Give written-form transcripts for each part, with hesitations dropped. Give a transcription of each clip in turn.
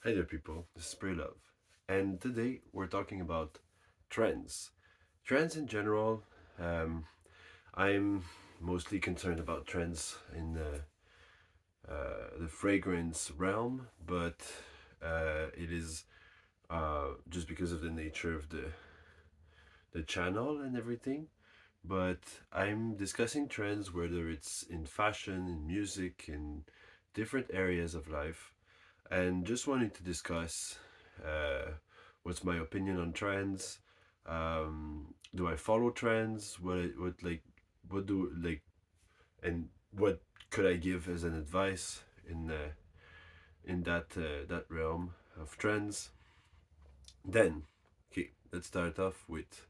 Hey there, people. This is Pray Love, and today we're talking about trends. Trends in general. Um, I'm mostly concerned about trends in the fragrance realm, but it is just because of the nature of the channel and everything. But I'm discussing trends, whether it's in fashion, in music, in different areas of life, and just wanting to discuss uh, what's my opinion on trends. Do I follow trends? What do like, and what could I give as an advice in that realm of trends? Then, okay, let's start off with.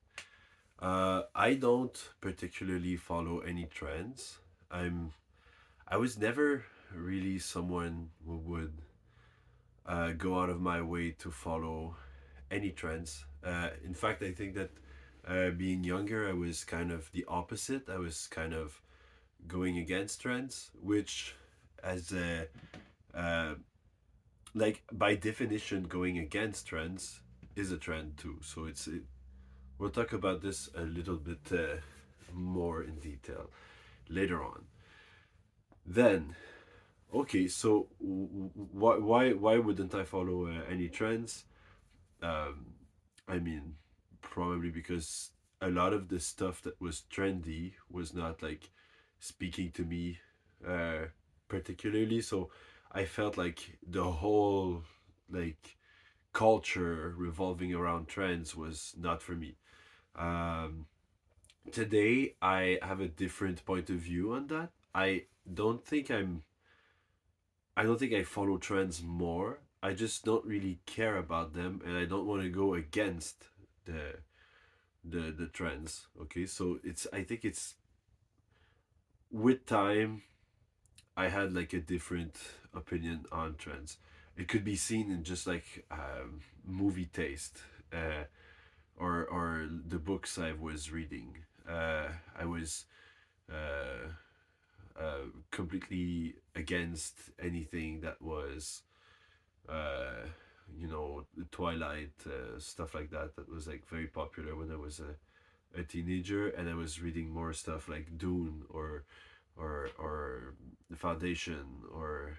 I don't particularly follow any trends. I was never really someone who would go out of my way to follow any trends. In fact, I think that being younger, I was kind of the opposite. I was kind of going against trends, which, as uh, like by definition, going against trends is a trend too. So we'll talk about this a little bit more in detail later on. Then, okay, so why wouldn't I follow any trends? Um, I mean, probably because a lot of the stuff that was trendy was not like speaking to me uh, particularly. So I felt like the whole like culture revolving around trends was not for me. Um, Today I have a different point of view on that. Don't think I'm I don't think I follow trends more. I just don't really care about them, and I don't want to go against the the trends. Okay, so it's I think it's with time I had like a different opinion on trends. It could be seen in just like movie taste, or the books I was reading. I was uh, completely against anything that was uh, the Twilight stuff like that. That was like very popular when I was a teenager, and I was reading more stuff like Dune or The Foundation or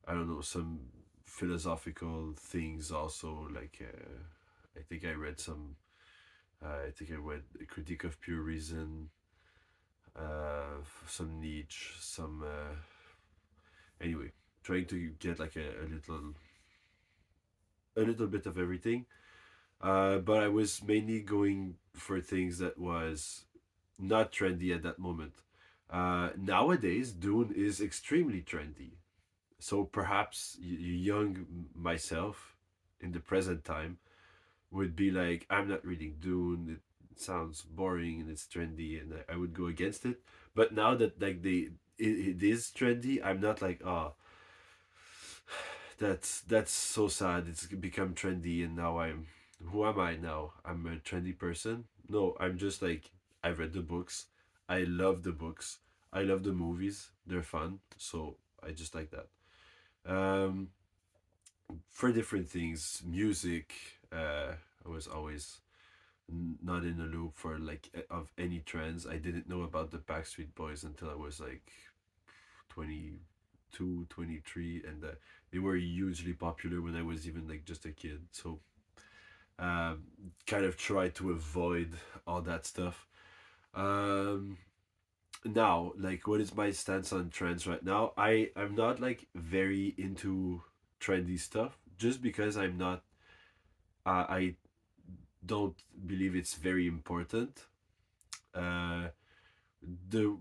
I don't know, some philosophical things also. Like I think I read some. I think I read a Critique of Pure Reason, some Nietzsche, some. Anyway, trying to get like a little bit of everything. But I was mainly going for things that was not trendy at that moment. Nowadays, Dune is extremely trendy. So perhaps young myself in the present time would be like, I'm not reading Dune. It sounds boring and it's trendy, and I would go against it. But now that like it is trendy, I'm not like, oh, that's so sad. It's become trendy, and now I'm who am I now? I'm a trendy person. No, I'm just like I've read the books. I love the books. I love the movies. They're fun. So I just like that. Um, for different things, music. I was always not in the loop for like of any trends. I didn't know about the Backstreet Boys until I was like 22, 23, and they were hugely popular when I was even like just a kid. So um, kind of try to avoid all that stuff. Um, Now, like, what is my stance on trends right now? I'm not like very into trendy stuff just because I'm not. I don't believe it's very important. Uh, the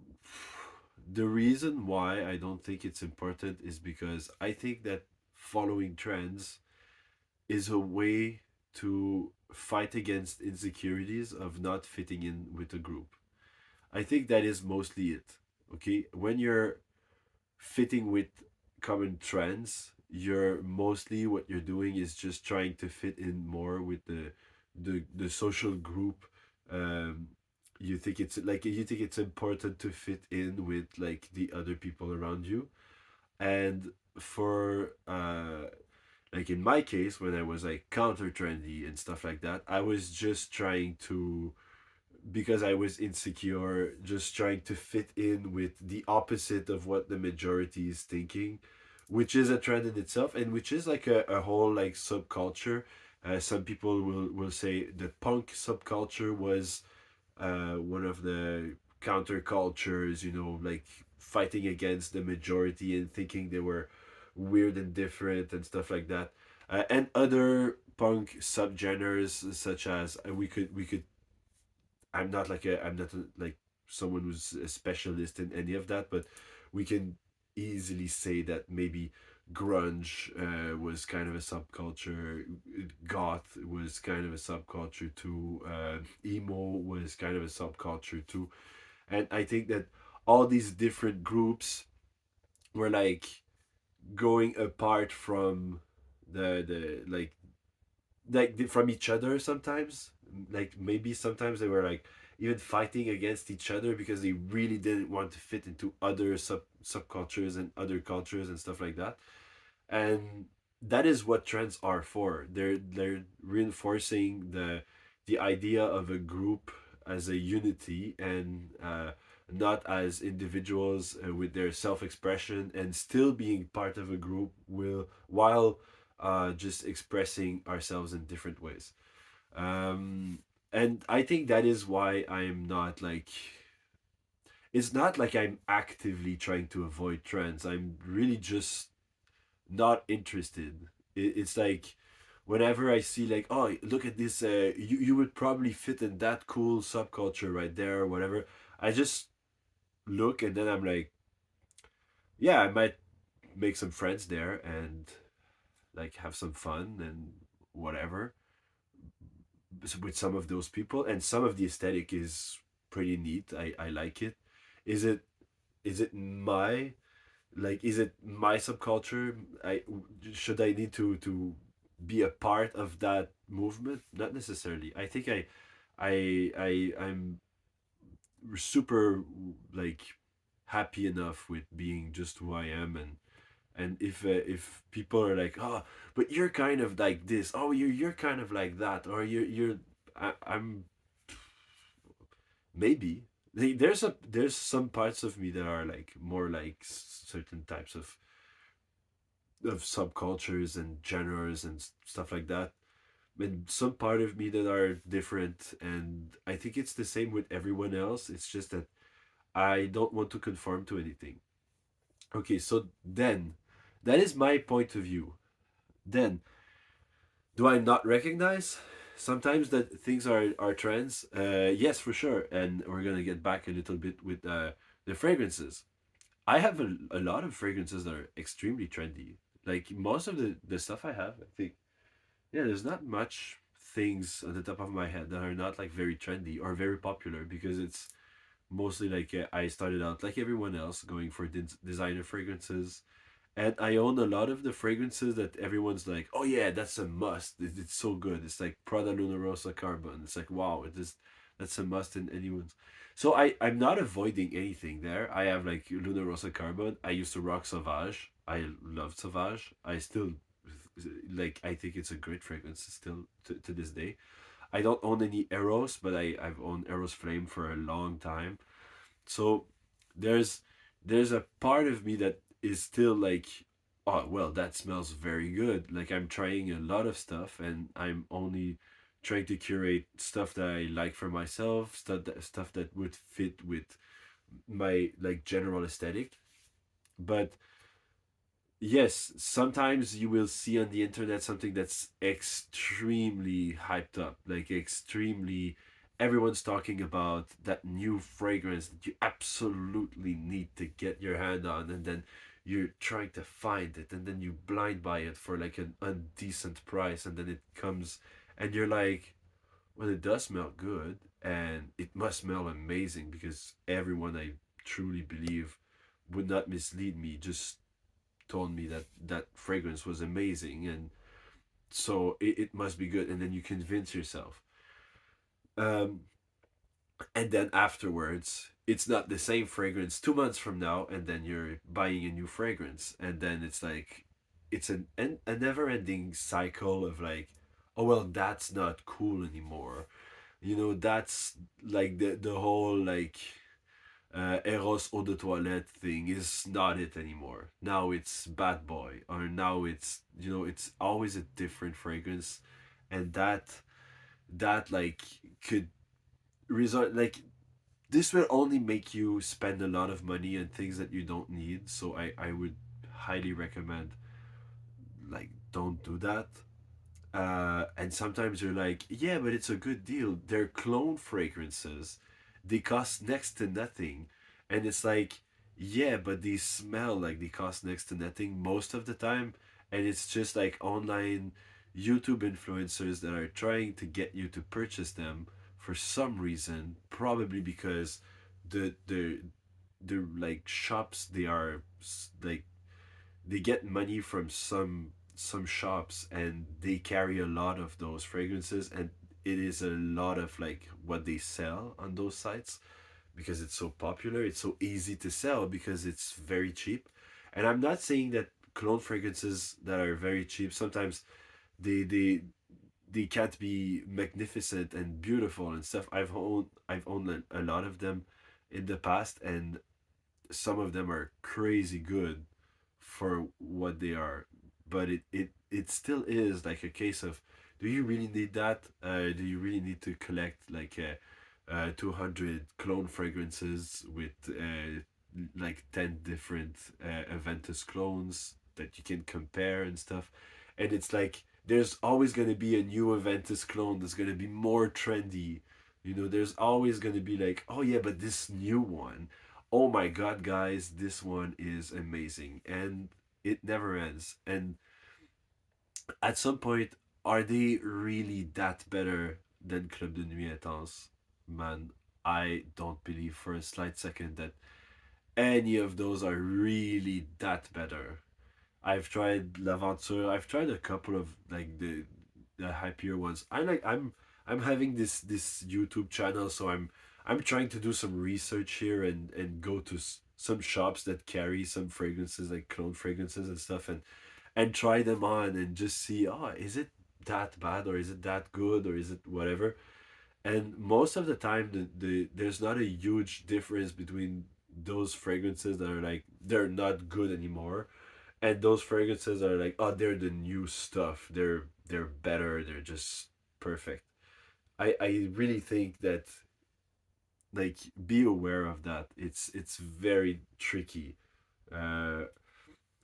the reason why I don't think it's important is because I think that following trends is a way to fight against insecurities of not fitting in with a group. I think that is mostly it. Okay, when you're fitting with common trends, you're mostly what you're doing is just trying to fit in more with the social group. Um, you think it's important to fit in with like the other people around you, and for Like in my case, when I was like counter trendy and stuff like that, I was just trying to, because I was insecure, just trying to fit in with the opposite of what the majority is thinking, which is a trend in itself, and which is like a whole like subculture. Some people will say the punk subculture was one of the countercultures, like fighting against the majority and thinking they were weird and different and stuff like that. And other punk subgenres such as we could I'm not like someone who's a specialist in any of that, but we can easily say that maybe grunge was kind of a subculture, goth was kind of a subculture too, emo was kind of a subculture too, and I think that all these different groups were like going apart from the from each other sometimes. Like maybe sometimes they were like even fighting against each other because they really didn't want to fit into other subcultures and other cultures and stuff like that. And that is what trends are for. They're reinforcing the idea of a group as a unity, and not as individuals with their self-expression, and still being part of a group will while just expressing ourselves in different ways. um and I think that is why I'm not like, it's not like I'm actively trying to avoid trends. I'm really just not interested. It's like whenever I see like, oh, look at this, you would probably fit in that cool subculture right there or whatever, I just look and then I'm like, yeah, I might make some friends there and like have some fun and whatever with some of those people, and some of the aesthetic is pretty neat. I like it. Is it is it my, like, is it my subculture? I Should I need to be a part of that movement? Not necessarily. I think I'm super like happy enough with being just who I am. And if people are like, oh, but you're kind of like this, oh, you're kind of like that, or I'm maybe. There's some parts of me that are like more like certain types of subcultures and genres and stuff like that, and some part of me that are different, and I think it's the same with everyone else. It's just that I don't want to conform to anything. Okay, so then that is my point of view. Then do I not recognize sometimes that things are trends? Yes, for sure. And we're gonna get back a little bit with the fragrances. I have a lot of fragrances that are extremely trendy. Like most of the stuff I have, I think, yeah, there's not much things on the top of my head that are not like very trendy or very popular, because it's mostly like, I started out like everyone else going for designer fragrances, and I own a lot of the fragrances that everyone's like, oh yeah, that's a must. It's so good. It's like Prada Luna Rosa Carbon. It's like, wow, that's a must in anyone's. So I'm not avoiding anything there. I have like Luna Rosa Carbon. I used to rock Sauvage. I love Sauvage. I still like. I think it's a great fragrance still to this day. I don't own any Eros, but I've owned Eros Flame for a long time. So there's there's a part of me that is still like, oh well, that smells very good. Like I'm trying a lot of stuff, and I'm only trying to curate stuff that I like for myself, stuff that would fit with my like general aesthetic. But yes, sometimes you will see on the internet something that's extremely hyped up, like extremely, everyone's talking about that new fragrance that you absolutely need to get your hand on, and then you're trying to find it, and then you blind buy it for like an undecent price, and then it comes and you're like, well, it does smell good and it must smell amazing, because everyone, I truly believe, would not mislead me, just told me that that fragrance was amazing, and so it must be good, and then you convince yourself. um and then afterwards it's not the same fragrance 2 months from now, and then you're buying a new fragrance, and then it's like, it's a never ending cycle of like, oh well, that's not cool anymore. You know, that's like the whole like Eros eau de toilette thing is not it anymore. Now it's Bad Boy, or now it's, you know, it's always a different fragrance, and that like could result like this will only make you spend a lot of money on things that you don't need. So I would highly recommend, like, don't do that. And sometimes you're like, yeah, but it's a good deal. They're clone fragrances. They cost next to nothing. And it's like, yeah, but they smell like they cost next to nothing most of the time. And it's just like online YouTube influencers that are trying to get you to purchase them for some reason, probably because the like shops they are like they get money from some shops, and they carry a lot of those fragrances, and it is a lot of like what they sell on those sites because it's so popular. It's so easy to sell because it's very cheap. And I'm not saying that cologne fragrances that are very cheap sometimes they they they can't be magnificent and beautiful and stuff. I've owned a lot of them in the past, and some of them are crazy good for what they are. But it still is like a case of, do you really need that? Do you really need to collect like 200 clone fragrances with like 10 different Aventus clones that you can compare and stuff? And it's like there's always going to be a new Aventus clone that's going to be more trendy. You know, there's always going to be like, oh yeah, but this new one, oh my god, guys, this one is amazing. And it never ends. And at some point, are they really that better than Club de Nuit Intense? Man, I don't believe for a slight second that any of those are really that better. I've tried L'Aventure. I've tried a couple of like the happier ones. I'm having this YouTube channel, so I'm trying to do some research here and go to some shops that carry some fragrances like clone fragrances and stuff, and try them on and just see, oh, is it that bad, or is it that good, or is it whatever. And most of the time there's not a huge difference between those fragrances that are like they're not good anymore, and those fragrances are like, oh, they're the new stuff, they're better, they're just perfect. I really think that, like, be aware of that. It's very tricky. uh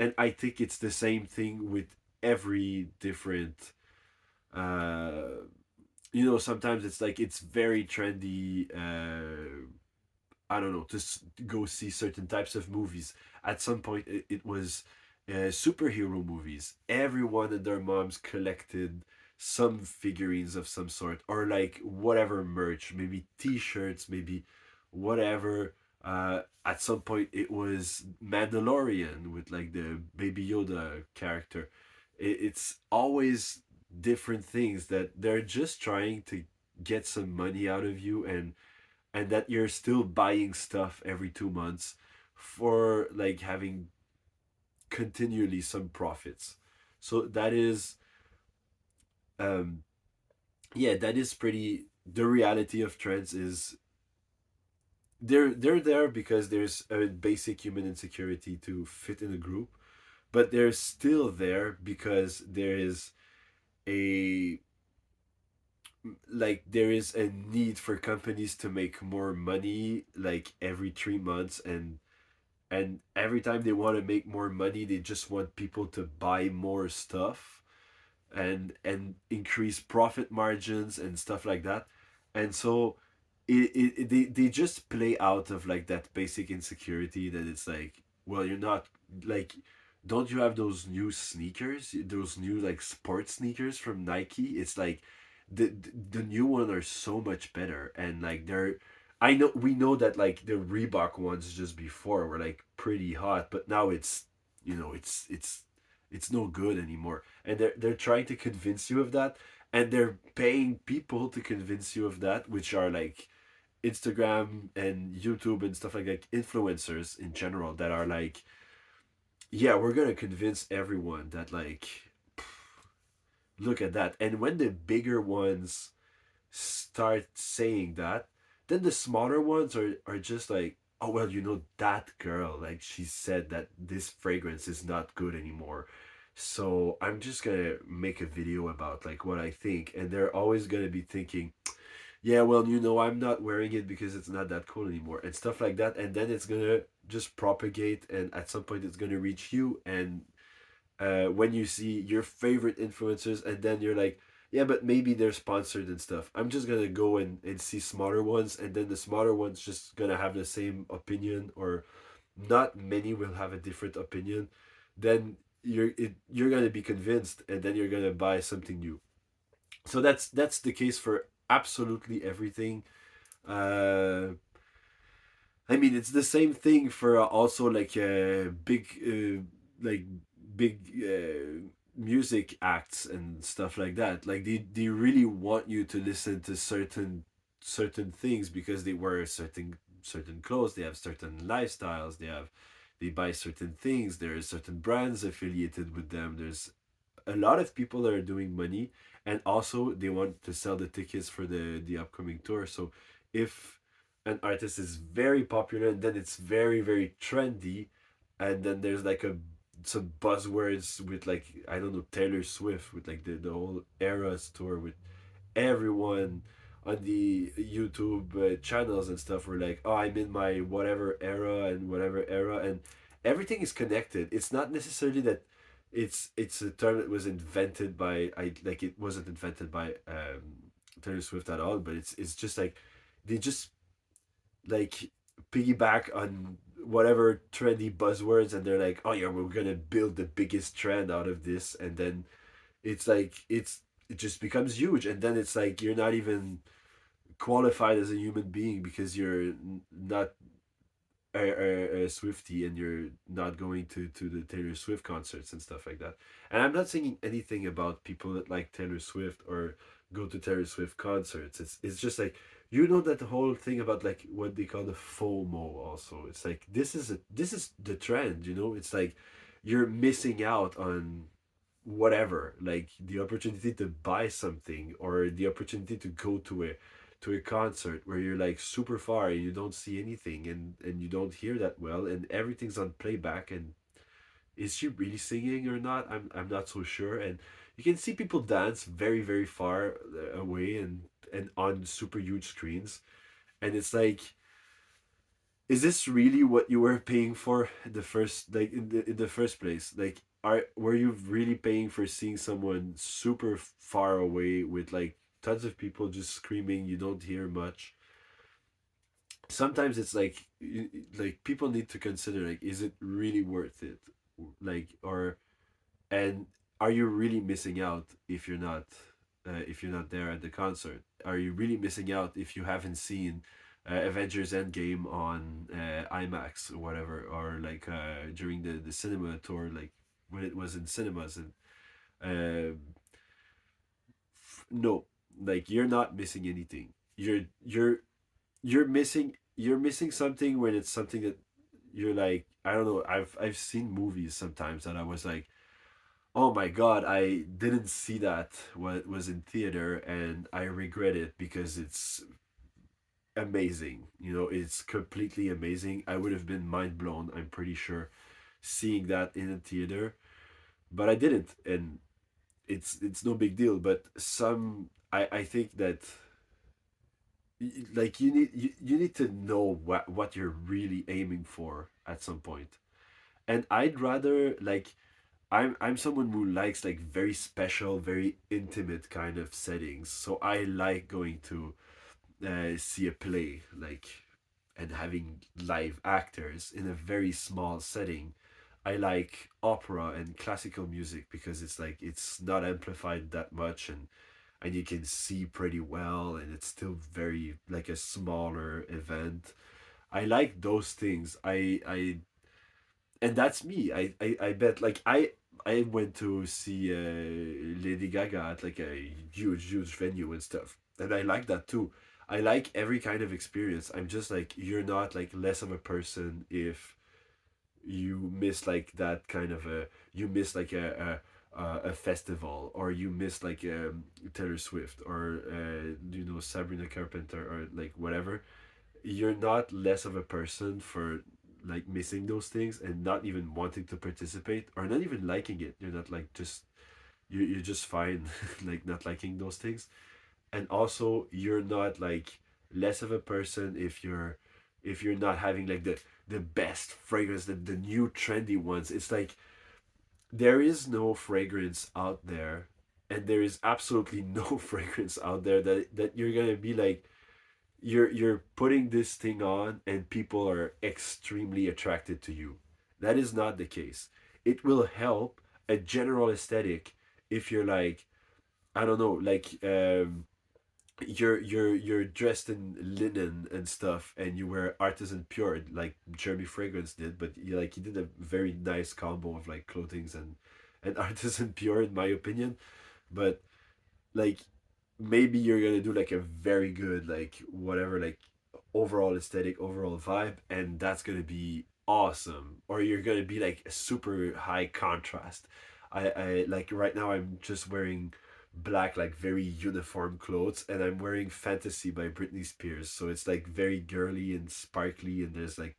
and I think it's the same thing with every different uh you know, sometimes it's like it's very trendy, I don't know, to go see certain types of movies. At some point, it was superhero movies. Everyone and their moms collected some figurines of some sort, or like whatever merch, maybe T-shirts, maybe whatever. At some point, it was Mandalorian with like the Baby Yoda character. It's always different things that they're just trying to get some money out of you, and that you're still buying stuff every 2 months for like having continually some profits. So that is um yeah, that is pretty, the reality of trends is they're there because there's a basic human insecurity to fit in a group, but they're still there because there is a like there is a need for companies to make more money like every 3 months, and every time they want to make more money, they just want people to buy more stuff and increase profit margins and stuff like that. And so they just play out of like that basic insecurity that it's like, well, you're not like, don't you have those new sneakers, those new like sports sneakers from Nike? It's like the new one are so much better, and like they're, I know, we know that like the Reebok ones just before were like pretty hot, but now it's, you know, it's no good anymore. And they're trying to convince you of that, and they're paying people to convince you of that, which are like Instagram and YouTube and stuff like that, influencers in general that are like yeah, we're gonna convince everyone that like, look at that. And when the bigger ones start saying that, then the smaller ones are just like, oh well, that girl, like she said that this fragrance is not good anymore. So I'm just gonna make a video about like what I think, and they're always gonna be thinking, yeah, well, I'm not wearing it because it's not that cool anymore, and stuff like that. And then it's gonna just propagate, and at some point it's gonna reach you. And when you see your favorite influencers, and then you're like, yeah, but maybe they're sponsored and stuff. I'm just gonna go and see smaller ones, and then the smaller ones just gonna have the same opinion, or not many will have a different opinion. Then you're gonna be convinced, and then you're gonna buy something new. So that's the case for absolutely everything. Uh, I mean, it's the same thing for also like like big music acts and stuff like that. Like they really want you to listen to certain things because they wear certain clothes, they have certain lifestyles, they buy certain things. There are certain brands affiliated with them. There's a lot of people that are doing money, and also they want to sell the tickets for the upcoming tour. So if an artist is very popular and then it's very very trendy, and then there's like a some buzzwords with like, I don't know, Taylor Swift with like the whole Eras tour with everyone on the YouTube channels and stuff were like, oh, I'm in my whatever era and whatever era, and everything is connected. It's not necessarily that it's a term that was invented by, I like, it wasn't invented by Taylor Swift at all, but it's just like they just like piggyback on whatever trendy buzzwords, and they're like, oh yeah, we're gonna build the biggest trend out of this, and then it's like it just becomes huge, and then it's like you're not even qualified as a human being because you're not a Swifty, and you're not going to the Taylor Swift concerts and stuff like that. And I'm not saying anything about people that like Taylor Swift or go to Taylor Swift concerts. It's just like, that the whole thing about like what they call the FOMO also. It's like this is the trend, It's like you're missing out on whatever, like the opportunity to buy something, or the opportunity to go to a concert where you're like super far and you don't see anything, and you don't hear that well, and everything's on playback, and is she really singing or not? I'm not so sure. And you can see people dance very very far away, and on super huge screens, and it's like, is this really what you were paying for the first, like, in the first place? Like, were you really paying for seeing someone super far away with like tons of people just screaming, you don't hear much? Sometimes it's like, like people need to consider, like, is it really worth it? Like, or and are you really missing out if you're not there at the concert? Are you really missing out if you haven't seen Avengers Endgame on IMAX or whatever, or like during the cinema tour, like when it was in cinemas? And uh, no, like, you're not missing anything. You're missing something when it's something that you're like, I don't know. I've seen movies sometimes that I was like, oh my god, I didn't see that when it was in theater, and I regret it because it's amazing. It's completely amazing. I would have been mind blown, I'm pretty sure, seeing that in a theater, but I didn't, and it's no big deal. But I think that like you need to know what you're really aiming for at some point. And I'd rather like, I'm someone who likes like very special, very intimate kind of settings. So I like going to see a play, like, and having live actors in a very small setting. I like opera and classical music because it's like it's not amplified that much, and you can see pretty well, and it's still very like a smaller event. I like those things. And that's me. I bet, like, I went to see Lady Gaga at like a huge venue and stuff, and I like that too. I like every kind of experience. I'm just like, you're not like less of a person if you miss like that kind of a you miss like a festival, or you miss like Taylor Swift, or Sabrina Carpenter, or like whatever. You're not less of a person for like missing those things and not even wanting to participate or not even liking it. You're not like just you're just fine like not liking those things. And also you're not like less of a person if you're not having like the best fragrance, the new trendy ones. It's like there is no fragrance out there, and there is absolutely no fragrance out there that you're gonna be like you're putting this thing on and people are extremely attracted to you. That is not the case. It will help a general aesthetic if you're like, I don't know, like you're dressed in linen and stuff and you wear artisan pure like Jeremy Fragrance did, but he did a very nice combo of like clothings and artisan pure in my opinion. But like maybe you're gonna do like a very good like whatever like overall aesthetic, overall vibe, and that's gonna be awesome. Or you're gonna be like a super high contrast. I like right now I'm just wearing black, like very uniform clothes, and I'm wearing Fantasy by Britney Spears, so it's like very girly and sparkly, and there's like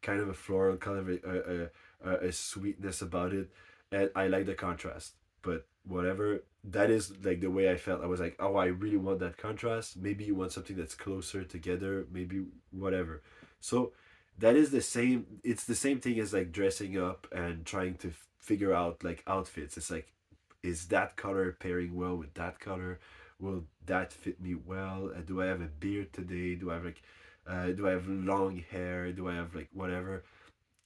kind of a floral, kind of a sweetness about it, and I like the contrast. But whatever, that is like the way I felt. I was like, oh, I really want that contrast. Maybe you want something that's closer together. Maybe whatever. So that is the same. It's the same thing as like dressing up and trying to figure out like outfits. It's like, is that color pairing well with that color? Will that fit me well? Do I have a beard today? Do I have long hair? Do I have like whatever?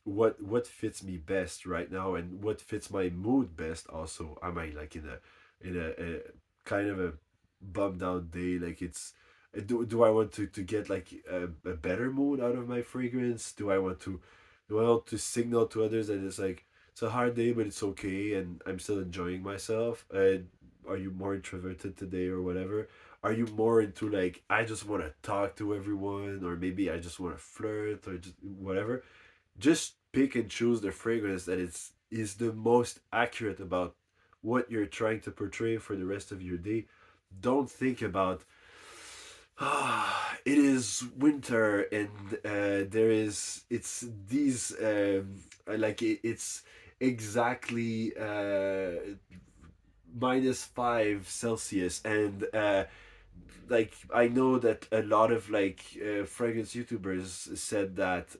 What fits me best right now and what fits my mood best also. Am I like in a kind of a bummed out day, like it's do I want to get like a better mood out of my fragrance? Do I want to signal to others that it's like it's a hard day but it's okay and I'm still enjoying myself? Are you more introverted today or whatever? Are you more into like I just want to talk to everyone, or maybe I just want to flirt, or just whatever? Just pick and choose the fragrance that is the most accurate about what you're trying to portray for the rest of your day. Don't think about it is winter and there is it's these it's exactly -5 Celsius, and like I know that a lot of like fragrance YouTubers said that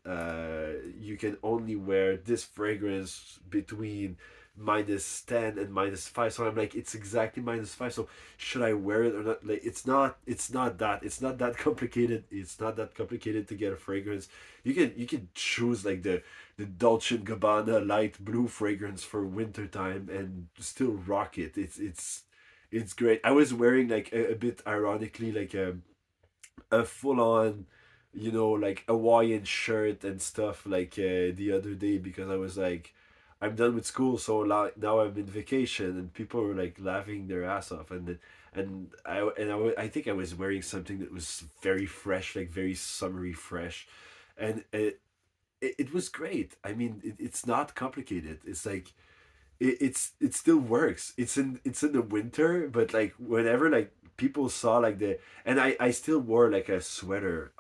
you can only wear this fragrance between -10 and -5. So I'm like, it's exactly -5. So should I wear it or not? Like it's not that complicated. It's not that complicated to get a fragrance. You can choose like the Dolce and Gabbana light blue fragrance for winter time and still rock it. It's great. I was wearing like a bit ironically like a full on, like Hawaiian shirt and stuff like the other day because I was like, I'm done with school, so now I'm in vacation, and people were like laughing their ass off, and I think I was wearing something that was very fresh, like very summery fresh, and it was great. I mean, it's not complicated. It's like it still works. It's in the winter, but like whenever like people saw like and I still wore like a sweater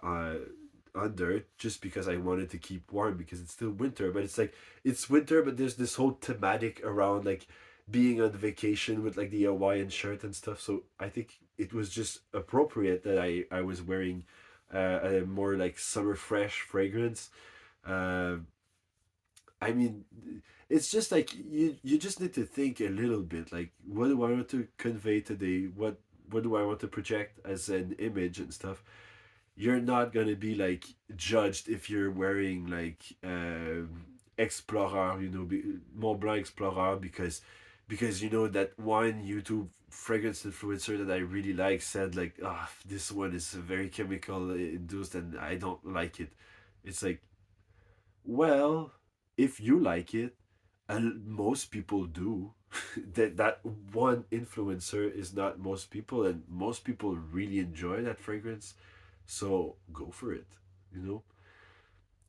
under just because I wanted to keep warm because it's still winter, but it's like it's winter, but there's this whole thematic around like being on vacation with like the Hawaiian shirt and stuff. So I think it was just appropriate that I was wearing a more like summer fresh fragrance. Uh, I mean, it's just like you just need to think a little bit. Like, what do I want to convey today? What do I want to project as an image and stuff? You're not gonna be like judged if you're wearing like Explorer, Mont Blanc Explorer, because you know that one YouTube fragrance influencer that I really like said like, ah, this one is very chemical induced and I don't like it. It's like, well, if you like it, and most people do, that one influencer is not most people, and most people really enjoy that fragrance. So go for it, you know?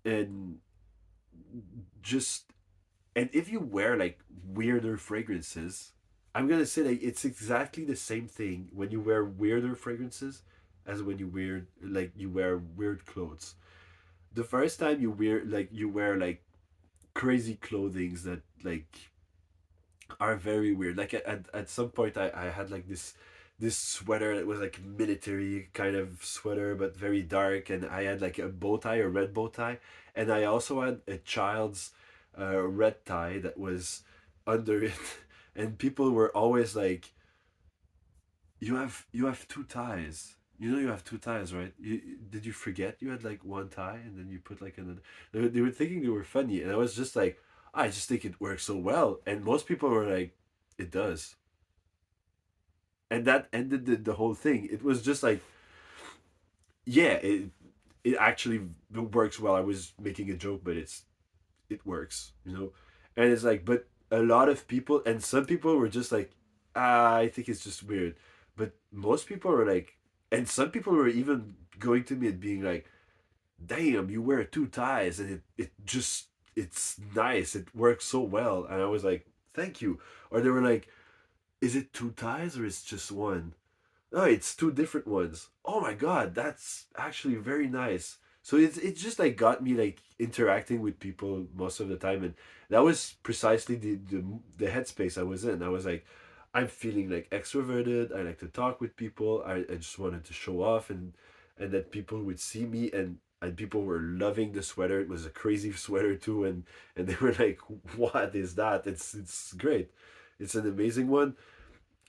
And just, and if you wear like weirder fragrances, I'm gonna say like it's exactly the same thing when you wear weirder fragrances as when you wear weird clothes. The first time you wear like crazy clothings that like are very weird. Like at some point I had like this sweater that was like military kind of sweater but very dark, and I had like a bow tie, a red bow tie, and I also had a child's red tie that was under it. And people were always like, you have two ties. You know you have two ties, right? Did you forget you had like one tie and then you put like another? They were thinking they were funny, and I was just like, I just think it works so well. And most people were like, it does. And that ended the whole thing. It was just like, yeah, it actually works well. I was making a joke, but it works, you know? And it's like, but a lot of people, and some people were just like, I think it's just weird. But most people were like, and some people were even going to me and being like, damn, you wear two ties and it's nice. It works so well. And I was like, thank you. Or they were like, is it two ties or it's just one? No, it's two different ones. Oh my god, that's actually very nice. So it just like got me like interacting with people most of the time, and that was precisely the headspace I was in. I was like, I'm feeling like extroverted. I like to talk with people. I just wanted to show off, and that people would see me, and people were loving the sweater. It was a crazy sweater too, and they were like, "What is that?" It's great. It's an amazing one,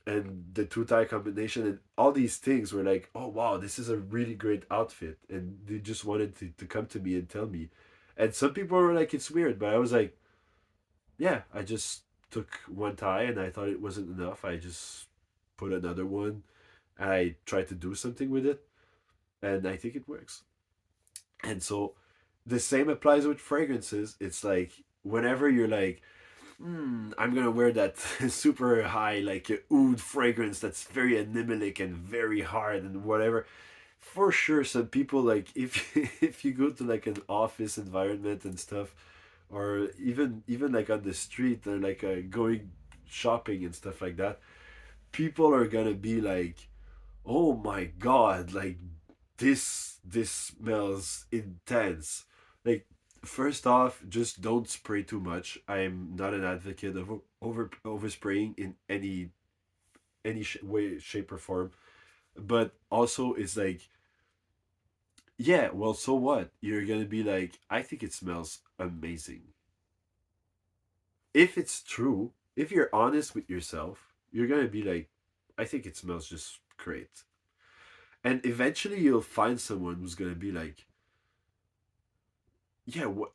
and the two tie combination and all these things were like, oh wow, this is a really great outfit, and they just wanted to come to me and tell me. And some people were like, it's weird, but I was like, yeah, I just took one tie and I thought it wasn't enough. I just put another one and I tried to do something with it, and I think it works. And so the same applies with fragrances. It's like whenever you're like, I'm gonna wear that super high, like oud fragrance that's very animalic and very hard and whatever. For sure, some people like if if you go to like an office environment and stuff, or even like on the street or like going shopping and stuff like that, people are gonna be like, "Oh my god, like this smells intense." Like first off, just don't spray too much. I'm not an advocate of overspraying in any way, shape, or form. But also, it's like, yeah, well, so what? You're gonna be like, I think it smells amazing. If it's true, if you're honest with yourself, you're gonna be like, I think it smells just great. And eventually, you'll find someone who's gonna be like, yeah, what?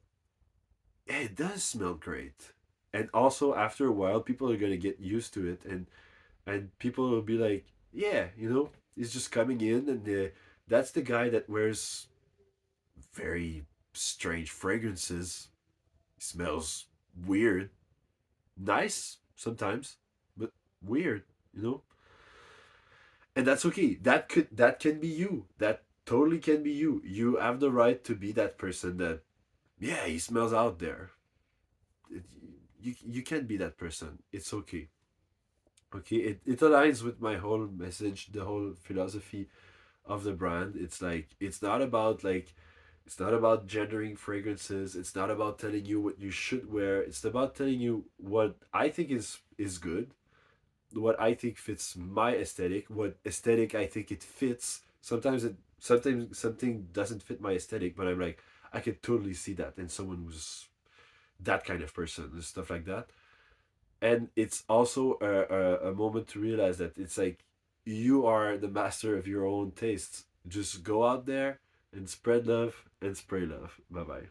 It does smell great. And also, after a while, people are gonna get used to it, and people will be like, yeah, he's just coming in, and that's the guy that wears very strange fragrances. He smells weird, nice sometimes, but weird, you know. And that's okay. That can be you. That totally can be you. You have the right to be that person that, yeah, he smells out there. It, you can be that person. It's okay. Okay, it aligns with my whole message, the whole philosophy of the brand. It's like it's not about gendering fragrances. It's not about telling you what you should wear. It's about telling you what I think is good, what I think fits my aesthetic, what aesthetic I think it fits. Sometimes something doesn't fit my aesthetic, but I'm like, I could totally see that in someone who's that kind of person and stuff like that. And it's also a moment to realize that it's like you are the master of your own tastes. Just go out there and spread love and spray love. Bye bye.